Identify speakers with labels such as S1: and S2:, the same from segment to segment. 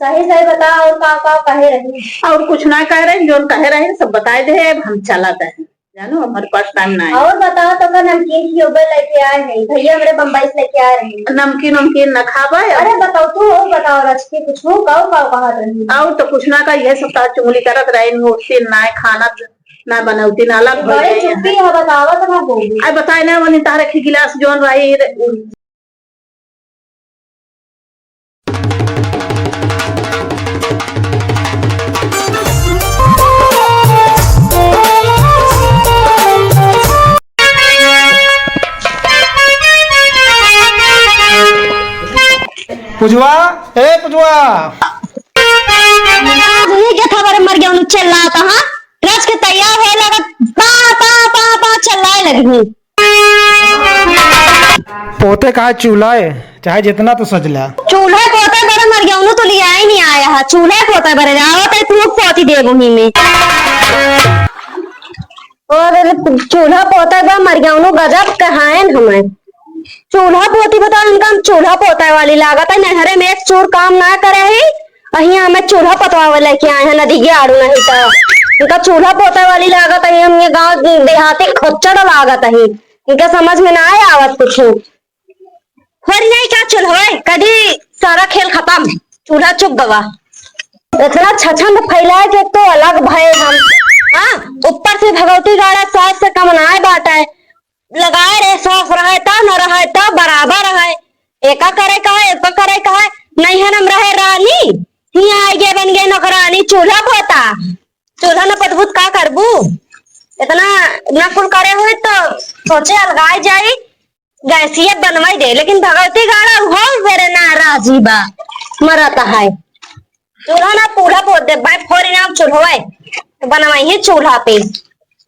S1: सही सही बता। और का कहे रही?
S2: और कुछ ना कह रहे, जो कहे रहे सब बताए दे, हम चलाते हैं। जानो हमारे पास टाइम ना है।
S1: और बताओ तो नमकीन की ओबे लेके आए हैं भैया, मेरे बम्बई से लेके आए रहे।
S2: नमकीन नमकीन न खावे।
S1: अरे बताओ तू, और बताओ रच के कुछ हो काओ काओ कहा रही।
S2: और तो कुछ ना का ये सब चुगली करत रहे, ना खाना ना बनौती ना अलग हो
S1: बड़े चुप्पी है, बतावत ना बोली।
S2: आई बताए ना वनी तारे की गिलास जोन रही।
S3: पुजवा, ए पुजवा,
S4: ये क्या था बारे मर गया उन चल रहा था। हाँ रच के तैयार है लगा पा पा पा पा चलने लगी।
S3: पोते कहा चूल्हा है, चाहे जितना तो सजला।
S4: चूल्हा पोता बड़ा मर गया उन्होंने तो लिया ही नहीं आया है। चूल्हा पोता बड़े जाओ तो तू पोती दे मुही में। और चूल्हा पोता बड़ा मर गया उन्होंने गजब कहां हमें चूल्हा पोती बता। उनका चूल्हा पोता वाली लागत है, नहरे में एक चूर काम ना करे है। अही हमें चूल्हा पतवा लेके आए हैं नदी के आड़ू नहीं तो इनका चूल्हा पोता वाली लागत है। हम ये गांव देहाती खोचड़ लागत है, इनका समझ में ना आए आवत कुछ हरी नहीं क्या चूल्हा है कभी सारा खेल खत्म। चूल्हा चुप गवा इतना छछन फैलाए के तो अलग भय हम। हाँ ऊपर से भगवती गाड़ा सास से कम ना बाटा है लगाए रे साफ रहे ता न रहे ता बराबर रहे। एका करे कहा नहीं है नम रहे रानी ही आए गे बन गए नौकरानी। चूल्हा पोता चूल्हा न पतबूत का करबू इतना नकुल करे हुए तो सोचे अलगाए जाई गैसियत बनवाई दे। लेकिन भगवती गाड़ा हो मेरे ना राजी बा मरता है। चूल्हा ना पूरा पोत दे भाई फोरी नाम चूल्हा बनवाई है। चूल्हा पे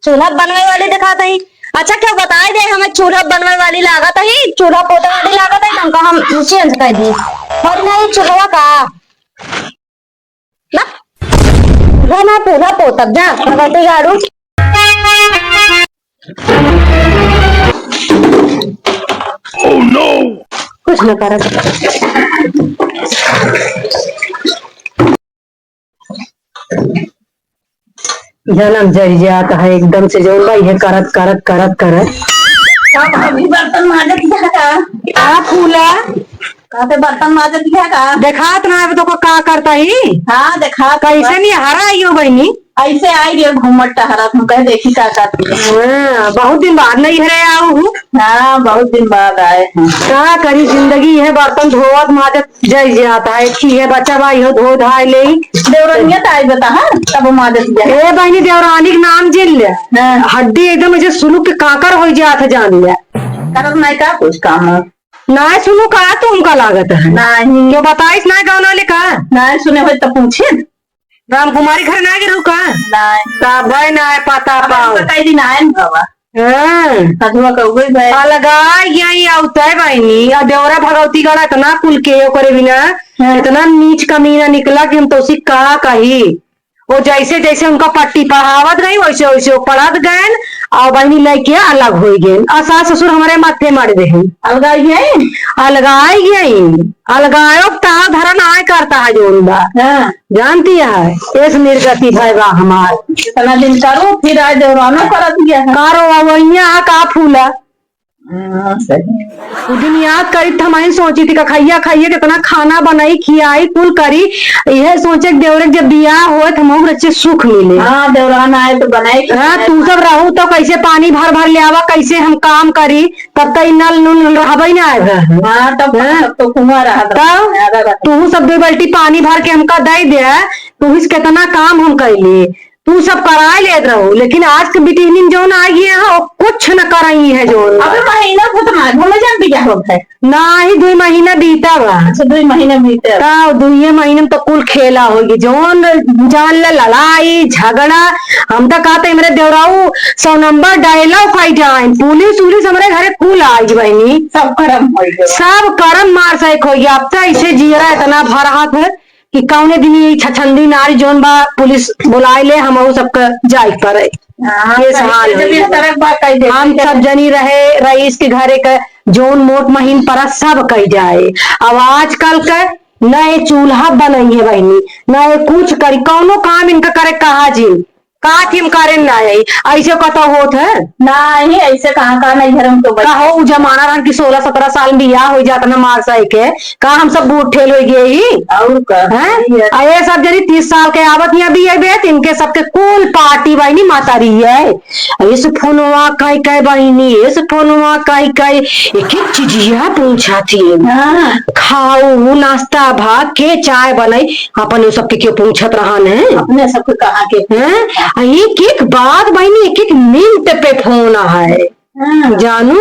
S4: चूल्हा बनवाई वाले दिखाते हैं। अच्छा क्या बताए दे हमें चूल्हा बनवाने वाली लागत है, चूल्हा पोता वाली लागत है हमका हम चेंज कर दी। और नहीं चूल्हा का ना ना चूल्हा पोता जा भगवती गाड़ू।
S3: Oh no!
S4: कुछ न कर
S5: जन्म जर जाता है एकदम से जो भाई है करत करत करत करत
S2: अभी बर्तन माजत
S5: आ फूला
S2: कहते बर्तन माजत का
S5: देखात ना तो का करता ही।
S2: हाँ देखा
S5: कैसे नहीं हरा आइयो बहनी
S2: ऐसे आई गे घूमट टहरा तुम कहे देखी का करती है।
S5: बहुत दिन बाद नहीं हरे आओ हूँ।
S2: हाँ बहुत दिन बाद आए हैं।
S5: क्या करी जिंदगी है बर्तन धोवत माजत जय जाता है की है बच्चा भाई हो धो धाय ले
S2: देवरनियत आई बता हाँ तब माजत जाए।
S5: ए बहनी देवरानी के नाम जिल हड्डी एकदम ऐसे सुलू के काकर हो जात है जान लिया
S2: करत नहीं का कुछ काम
S5: ना सुनो का तुमका लागत है
S2: नहीं
S5: जो बताइस ना गाँव लिखा
S2: नहीं सुने हो तो पूछे
S5: राम कुमारी घर ना गिरू का
S2: नहीं
S5: तब भाई ना पता पाओ
S2: कई दिन आए न बाबा कदुआ कौगई भाई
S5: अलगाई यही आवता है बहनी और देवरा भगवती गढ़ा इतना कुल के करे बिना इतना नीच कमीना निकला कि हम तो उसी कहा कही वो जैसे जैसे उनका पट्टी पढ़ावत गई वैसे वैसे वो पढ़त गए और बहनी लेके अलग हो गए और सास ससुर हमारे माथे मार दे
S2: अलगाई गई
S5: अलगाई गई अलगायो ताव धरन आय करता है जो जानती है इस निर्गति भैया हमार
S2: इतना दिन करो फिर आज देवरानो कर दिया है
S5: कारो वही का फूला दिन याद करी हमारी सोची थी खैया खाइए कितना खाना बनाई खियाई कुल करी यह सोचे देवरे जब बियाह हो तो बच्चे सुख मिले।
S2: हाँ देवरान आए तो बनाई।
S5: हाँ तू सब रहू तो कैसे पानी भर भर ले आवा कैसे हम काम करी तब तक नल नुल रहा ना आएगा।
S2: हाँ तब तो कुआं रहा
S5: तब तू सब 2 बाल्टी पानी भर के हमका दे दे तू इस कितना काम हम कैली तू सब करा ले रहो। लेकिन आज के बिटिन जो आ गई है कुछ न कराई है जो
S2: अबे महीना घुटना घूमे जान भी क्या होता है
S5: ना ही 2 महीना बीता बा।
S2: अच्छा 2 महीने बीते
S5: 2 महीने में तो कुल खेला होगी जोन जान ले लड़ाई झगड़ा हम तो कहते मेरे देवराऊ 100 नंबर डायलॉग फाइट आए पुलिस उलिस हमारे घरे कुल आई बहनी
S2: सब
S5: करम मार सक हो गया। अब तो ऐसे जीरा इतना भर हाथ है कि कौने दिन छछंदी नारी जोन बा पुलिस बुलाए ले हम सबका जाय करे। हम सब जनी रहे रईस के घरे का जोन मोट महीन पर सब कही जाए। अब आजकल का न ये चूल्हा बनई है बहनी, न ये कुछ करी, कौनो काम इनका करे कहा जी का थीम करे ना आई ऐसे कतो होत है
S2: नहीं ऐसे कहाँ कहाँ नहीं घर हम तो
S5: का हो उ जमाना रन की 16-17 साल बियाह हो जाता ना मार साई के का हम सब बूढ़ ठेल हो गए ही
S2: और का
S5: हैं ये सब जरी 30 साल के आवत या भी है इनके सबके कुल पार्टी बहनी माता रही है। इस फोनवा कई कई बहनी इस फोनवा कई कई एक एक चीजिया पूछा थी
S2: हाँ
S5: खाऊ नाश्ता भात के चाय बनाई अपन सबके क्यों पूछत रहन है
S2: अपने सबको कहाँ के
S5: हैं एक एक बात बहनी एक एक मिनट पे फोन है
S2: हाँ
S5: जानू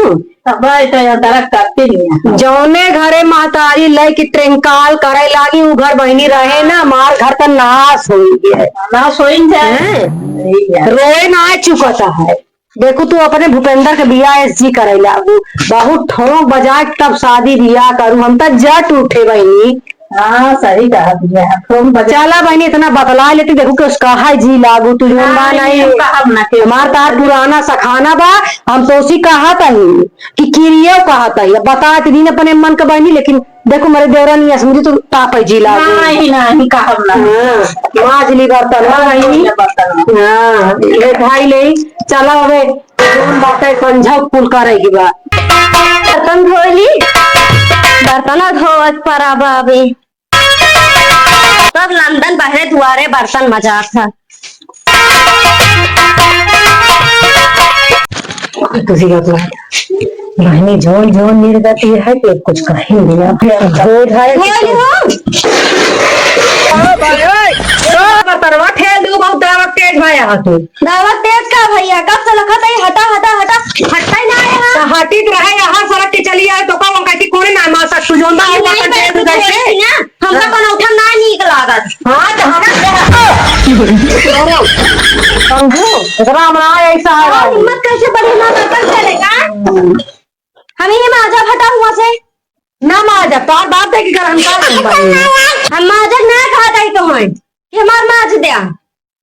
S2: सब तरह करते नहीं
S5: जौने घरे महतारी लय की ट्रेंकाल करे लागी उ घर बहनी रहे ना मार घर का नाश हो गया
S2: ना सोइन जाए
S5: है रोए ना चुकता है। देखो तू अपने भूपेंद्र के बियाह एसजी करे लागू बहुत ठोक बजा के तब शादी बियाह करूं हम तो जट उठे बहनी।
S2: हाँ सही कहा दिया फोन
S5: चला बहनी इतना बतला लेती देखो कि उसका है जी लागू तू जो नहीं हमार तार पुराना सखाना बा हम तो उसी कहा था कि किरियो कहा था बता दिन अपने मन का बहनी लेकिन देखो मेरे देवरा नहीं समझी तो ताप जी लागू
S2: नहीं नहीं कहा ना
S5: माजली बर्तन हाँ ले भाई ले चला हवे बात समझा कुल करेगी बा
S4: बर्तन धोली बर्तन धोवत पर बाबे सब लंदन बहरे दुआरे बर्तन मजाक था
S5: तुझी का तो बहनी जोन जोन निर्गति है कि कुछ कहीं दिया बोझ है बर्तनवा ठेल दू बहुत दावत तेज भैया तू
S4: दावत तेज का भैया कब से लखत है हटा हटा हटा हटता ही ना है यहाँ
S5: हटित रहे यहाँ सड़क के चली आए तो कौन कहती कोने ना मार सकतू जोन बा
S4: हमका कोनो उठा ना नीक लागत
S5: हाँ तो समझो एकरा हमरा ऐसा है
S4: हिम्मत कैसे बढ़ी ना कर चलेगा हम ही माजा हटा हुआ से
S5: ना माजा तार बात है कि कर हम का
S4: हम माजा ना खाता ही तो है कि हमार माज दिया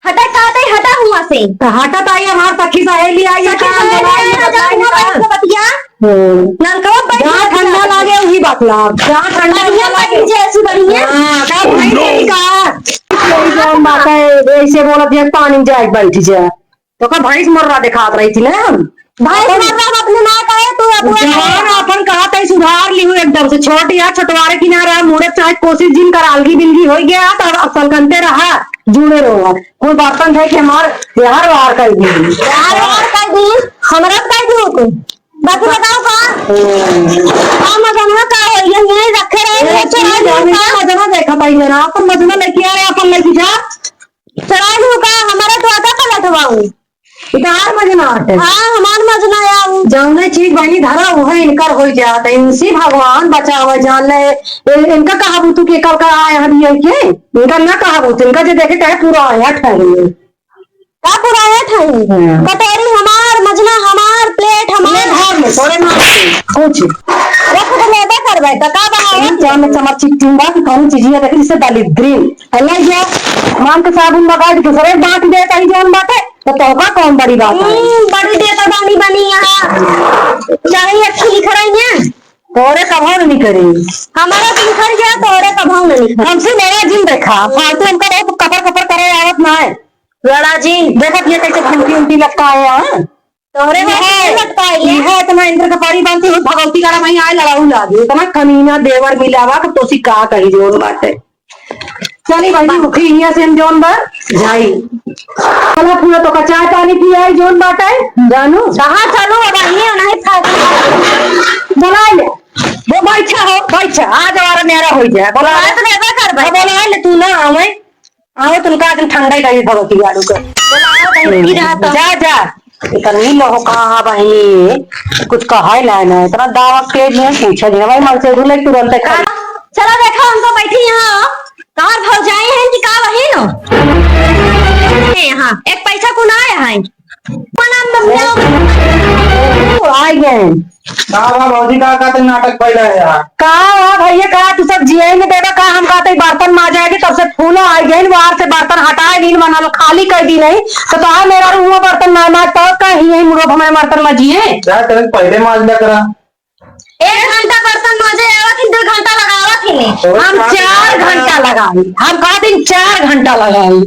S4: हटा खाता ही हटा हुआ से
S5: हटत आई हमार सखी सहेली आई
S4: बतिया नलकवा
S5: जहाँ ठंडा लागे वही बतला जहाँ ठंडा लागे
S4: जैसी बढ़िया
S5: बात है ऐसे बोलत है पानी जाए बैठ जा तो का भैंस मर्रा दिखात रही थी ना
S4: भाई अपने ना कहे तू
S5: जवान अपन कहा था सुधार ली हूँ एकदम से छोट या छोटवारे किनारा मुड़े चाहे कोशिश जिन कर अलगी बिलगी हो गया तो असल कंते रहा जुड़े रहो कोई बर्तन थे कि हमार यार वार कर दी
S4: हमरा कर दी तू बाकी बताओ कौन मजना का है ये नहीं रखे रहे
S5: मजना देखा पाई ना अपन मजना लेके आ रहे अपन लेके जा
S4: चढ़ा लू का हमारा तो आता पलटवाऊं
S5: इधर मजना आते
S4: हाँ हमार मजना आऊ
S5: जौने चीज बनी धरा वह इनकर हो जाता इनसे भगवान बचावा जान ले इनका कहा तू के कल का आए हम ये के इनका ना कहा इनका जो देखे कहे पूरा आया ठहरी
S4: का पूरा आया ठहरी कटोरी हमार मजना हमार प्लेट हमार
S5: घर में थोड़े ना कुछ
S4: रख दे लेबे करबे त का बनावे
S5: क्या में चमक चिट्टूंगा कि कौन चीज है देखी से डाली ग्रीन अल्लाह जा मान के साबुन लगा के दूसरे बांट दे कहीं जान बाटे तो तोका कौन बड़ी बात है
S4: बड़ी देता बानी बनी यहाँ चाहे अच्छी लिख रही है
S5: तोरे कभाव नहीं करी
S4: हमारा तो लिखर गया तोरे कभाव नहीं लिखा
S5: हमसे मेरा जिन देखा फालतू इनका बहुत कपर कपर करे आवत ना है
S4: लड़ा जी
S5: देखो ये कैसे घंटी उंटी लगता है
S4: तोरे में लगता है ये
S5: है इतना इंद्र का पारी बांधती हुई भगवती का वहीं आए लड़ाऊ लागे इतना कमीना देवर मिलावा कि तोसी का कही जोन बाटे चली भाई मुखी यहाँ से हम जोन बार जाई चला पूरा तो का चाय पानी पिया जोन बाटे जानू
S4: कहाँ चलो नहीं नहीं खा
S5: बुला ले वो बैठा हो बैठा आज हमारा मेरा हो जाए बोला
S4: तो नेबे कर भाई
S5: बोला ले तू ना आवे आओ तुमका आज ठंडा ही लगी भगवती गाड़ू का जा जा इतनी लोग कहा बहनी कुछ कहा ही ना इतना दावत तेज है पूछा जी भाई मन से रुले तुरंत
S4: चलो देखो हम तो बैठी यहाँ कहाँ भाव जाए हैं कि का वही नो यहाँ एक पैसा को ना आया है
S5: आ गए
S3: भौजी का नाटक पैदा है यार
S5: का भैया का तू सब जिये में देगा का हम कहते बर्तन मार जाएगी तब से फूलो आ गए बाहर से बर्तन हटाए दिन बना लो खाली कर दी नहीं तो मेरा रूम बर्तन ना मार तो कहीं यही मुड़ो हमें बर्तन मजिए
S3: क्या करें पहले माज लिया करा
S4: 1 घंटा बर्तन माजे आवा कि 2 घंटा लगावा कि नहीं?
S5: हम 4 घंटा लगाई, हम कहा दिन 4 घंटा लगाई।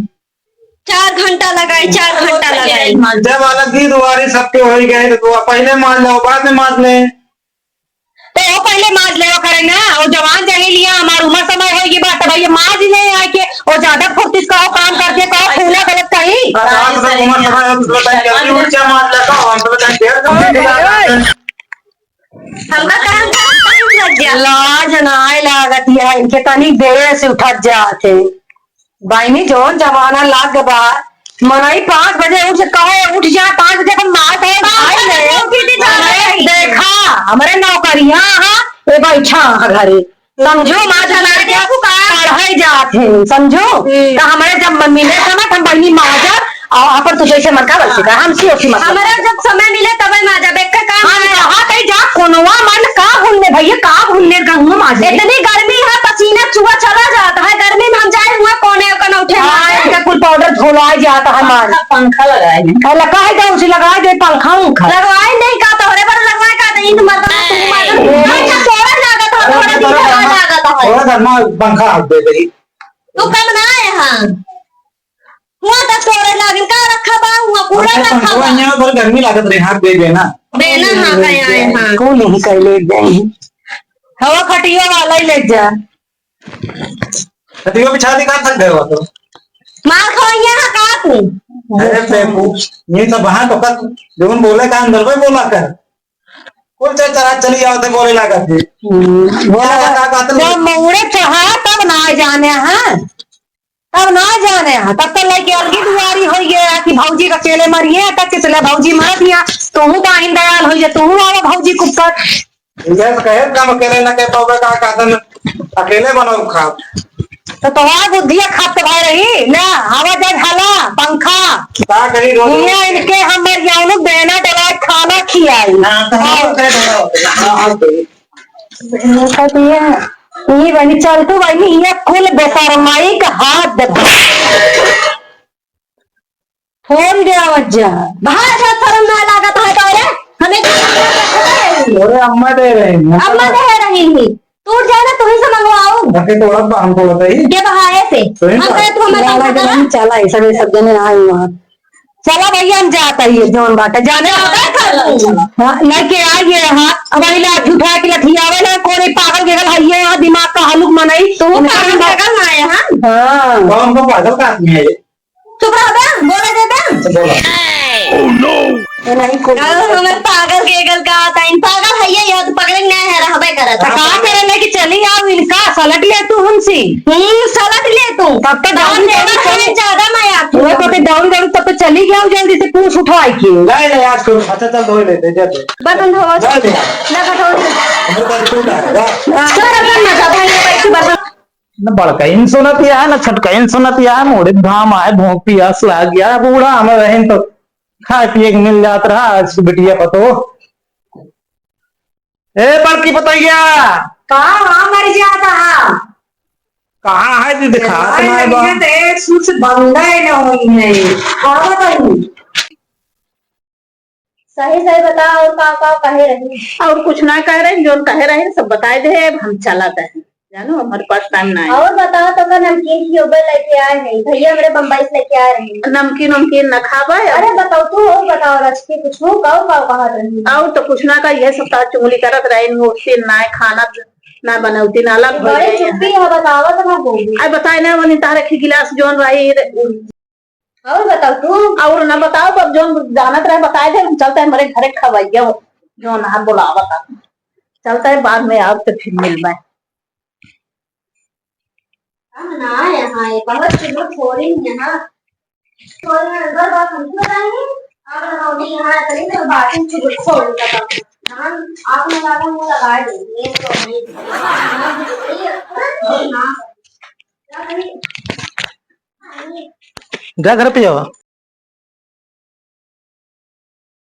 S4: 4 घंटा लगाई, 4 घंटा लगाई।
S3: जब अलग ही दुआरी सबके हो ही गए तो पहले मान लो बाद में मान ले।
S5: तो वो पहले माज ले करे ना, और जवान जही लिया हमारी उम्र समय होगी बात भैया माज ले आके और ज्यादा फुर्ती का काम करके कहो फूला गलत कही।
S4: हमका काम लग गया।
S5: लाज नाय लागत है इनके तनी देर से उठत जाते बाइनी जोन जमाना लाग बा मनई 5 बजे उठ से कहे उठ जा 5 बजे अपन मार है भाई ले देखा हमारे नौकरिया हां ए बैठा घरे समझो मां जना के पढ़ाई जात है समझो तो हमारे जब मिले था ना हम बहनी माजा और अपन तुझे से मरका बल सिखा हम सी ओसी मत
S4: हमारा जब समय मिले तब माजा बेक का काम
S5: हम कहा कहीं जा कोनवा मन का भूलने भैया का भूलने गहूं माजे
S4: इतनी गर्मी है पसीना चुआ चला जाता है। गर्मी में हम जाए हुए कोने का न उठे
S5: का कुल पाउडर धोलाए जाता है हमारे
S2: पंखा लगाए हैं।
S5: लगाए दे उसे लगाए दे पंखा उखा
S4: लगवाए नहीं का तोहरे पर लगवाए का नहीं तुम मत थोड़ा लागत है थोड़ा दिन लागत है
S3: थोड़ा धर्मा पंखा दे दे
S4: तू कब ना आए हां हुआ तो तोरे लागिन का रखा बा हुआ पूरा रखा बा
S3: यहाँ पर गर्मी लागत रहे हाथ दे देना
S4: बेना हां का आए हां
S5: को नहीं कर ले जाए हवा खटिया वाला ही ले जा
S3: खटियो बिछा दी का थक गए हो तो
S4: मार खाइए हां का तू
S3: अरे बेबू ये सब वहां तो कर जोन बोले का अंदर में बोला कर कुल चला चली जाओ तो बोले लगा थे बोला का
S5: जब मोड़े चढ़ा तब ना जाने हैं तब ना जाने हैं तब तो लेके अलगी दुआरी हो गया कि भौजी का केले मरिए तब के चले भौजी मर दिया तुम का इन दयाल हो जा तुम आओ भौजी कुकर
S3: ये कहे काम अकेले ना कह पाओगे का कादन अकेले बनाओ खा
S5: तो तुम्हारा बुद्धिया खाते भाई रही ना हवा जग हाला पंखा
S3: का कहीं रोज
S5: दुनिया इनके हम मर जाओ बेना डला खाना खिलाई
S3: हां तो हम कह दो
S5: ये बनी चल तू बनी ये कुल बेशरमाई का हाथ दबा फोन दे आवाज
S4: बाहर से शर्म ना लागत है तोरे हमें
S3: अरे अम्मा दे रहे हैं
S4: अम्मा दे रही थी तू जाना तू ही से मंगवाओ
S3: बाकी थोड़ा हम थोड़ा सही
S4: के बहाए से हम कहे तू हमें
S5: चला ये सब जने आए वहां चला भैया हम जाता ही जोन बाटा जाने लेके आइए हाँ अब लाठी उठा के लठियावे ना कोई पागल गेगल है यहाँ दिमाग का हलुक मनाई
S4: तू पागल ना आया हां
S5: हाँ
S3: कौन को पागल का आदमी है ये
S4: चुप रहो बे बोले दे बे
S3: बोला
S5: ये नहीं को
S4: हमें पागल केगल का आता इन पागल है ये तो पकड़े ना है रहबे करत
S5: कहा करने की चली आओ इनका सलट ले तू हमसे
S4: सलट ले तू
S5: तब तक
S4: दान देना हमें ज्यादा मैं आती
S5: वो तो डाउन डाउन तब तो चली गया जल्दी से पूछ उठाई के
S3: नहीं नहीं यार छोड़ अच्छा चल धो लेते जाते
S4: बर्तन धो
S3: जा दे
S4: ना कठो
S3: हमको तो छूट आएगा
S4: सर अपन मजा भाई पैसे बर्तन
S3: न बड़का इन सुनतिया है न छटका इन सुनतिया है मोड़े धाम आए भोंक पियास लाग गया बूढ़ा हमें रहन तो खाए पिए के मिल जात रहा आज बिटिया पतो ए बड़की पतैया
S5: कहाँ मर जाता है
S3: कहाँ है जी दिखा
S5: एक सूट बंदा ही ना हुई है
S1: सही सही बताओ और का कहे रही
S2: और कुछ ना कह रहे जो कह रहे सब बताए दे हम चलाते हैं जानो हमारे पास टाइम ना है।
S1: और बताओ तो का नमकीन की ओबर लेके आए हैं भैया मेरे बम्बई से लेके आ रहे हैं
S2: नमकीन नमकीन न खावा
S1: अरे बताओ तू और बताओ रच के कुछ हो कहा रही
S2: और तो कुछ ना का ये सब चुगली करत रहे होती ना खाना ना बनौती ना अलग हो
S1: बड़े चुप्पी है बताओ तो मैं बोलूं
S2: आई बताए ना वनी तारे की गिलास जोन रही
S1: और बताओ तू
S2: और ना बताओ अब जोन जानत रहे बताए थे चलते है हमारे घरे खवाइया जो ना बुलावा था चलता है बाद में आप तो फिर मिल पाए
S1: हम ना यहाँ ये बहुत चुप थोड़ी यहाँ थोड़ी अंदर बात हमको बताएंगे आप लोग यहाँ करें तो बातें चुप छोड़ का हम आप लगा वो लगा देंगे तो
S3: जा घर पे जाओ